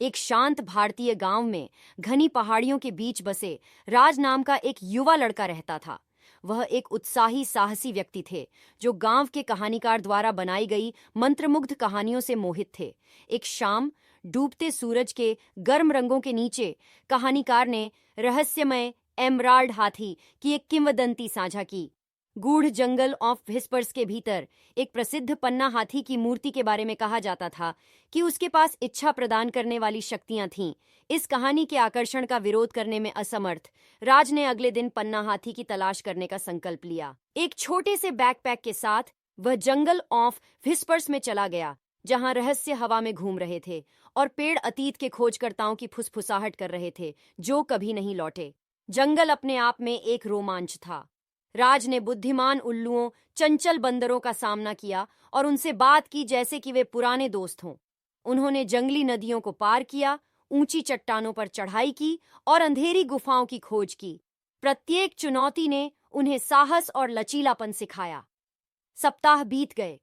एक शांत भारतीय गांव में घनी पहाड़ियों के बीच बसे राज नाम का एक युवा लड़का रहता था। वह एक उत्साही साहसी व्यक्ति थे जो गांव के कहानीकार द्वारा बनाई गई मंत्रमुग्ध कहानियों से मोहित थे। एक शाम डूबते सूरज के गर्म रंगों के नीचे कहानीकार ने रहस्यमय एमराल्ड हाथी की एक किंवदंती साझा की। गूढ़ जंगल ऑफ व्हिस्पर्स के भीतर एक प्रसिद्ध पन्ना हाथी की मूर्ति के बारे में कहा जाता था कि उसके पास इच्छा प्रदान करने वाली शक्तियां थीं। इस कहानी के आकर्षण का विरोध करने में असमर्थ राज ने अगले दिन पन्ना हाथी की तलाश करने का संकल्प लिया। एक छोटे से बैकपैक के साथ वह जंगल ऑफ व्हिस्पर्स में चला गया, जहां रहस्य हवा में घूम रहे थे और पेड़ अतीत के खोजकर्ताओं की फुसफुसाहट कर रहे थे जो कभी नहीं लौटे। जंगल अपने आप में एक रोमांच था। राज ने बुद्धिमान उल्लुओं, चंचल बंदरों का सामना किया और उनसे बात की जैसे कि वे पुराने दोस्त हों। उन्होंने जंगली नदियों को पार किया, ऊंची चट्टानों पर चढ़ाई की और अंधेरी गुफाओं की खोज की। प्रत्येक चुनौती ने उन्हें साहस और लचीलापन सिखाया। सप्ताह बीत गए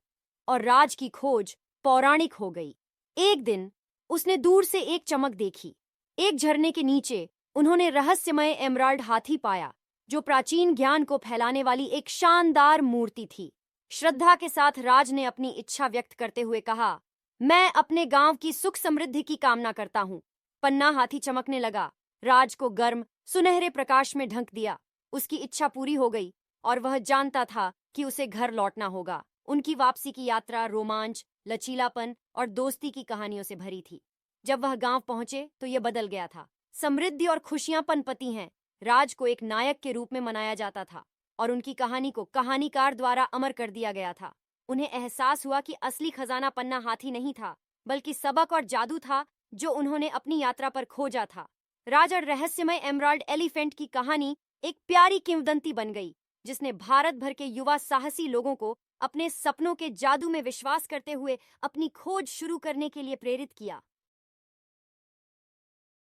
और राज की खोज पौराणिक हो गई। एक दिन उसने दूर से एक चमक देखी। एक झरने के नीचे उन्होंने रहस्यमय एमराल्ड हाथी पाया, जो प्राचीन ज्ञान को फैलाने वाली एक शानदार मूर्ति थी। श्रद्धा के साथ राज ने अपनी इच्छा व्यक्त करते हुए कहा, मैं अपने गांव की सुख समृद्धि की कामना करता हूँ। पन्ना हाथी चमकने लगा, राज को गर्म सुनहरे प्रकाश में ढंक दिया। उसकी इच्छा पूरी हो गई और वह जानता था कि उसे घर लौटना होगा। उनकी वापसी की यात्रा रोमांच, लचीलापन और दोस्ती की कहानियों से भरी थी। जब वह गांव पहुंचे तो यह बदल गया था। समृद्धि और खुशियां पनपती हैं। राज को एक नायक के रूप में मनाया जाता था और उनकी कहानी को कहानीकार द्वारा अमर कर दिया गया था। उन्हें एहसास हुआ कि असली खजाना पन्ना हाथी नहीं था, बल्कि सबक और जादू था जो उन्होंने अपनी यात्रा पर खोजा था। राज और रहस्यमय एमराल्ड एलिफेंट की कहानी एक प्यारी किंवदंती बन गई, जिसने भारत भर के युवा साहसी लोगों को अपने सपनों के जादू में विश्वास करते हुए अपनी खोज शुरू करने के लिए प्रेरित किया।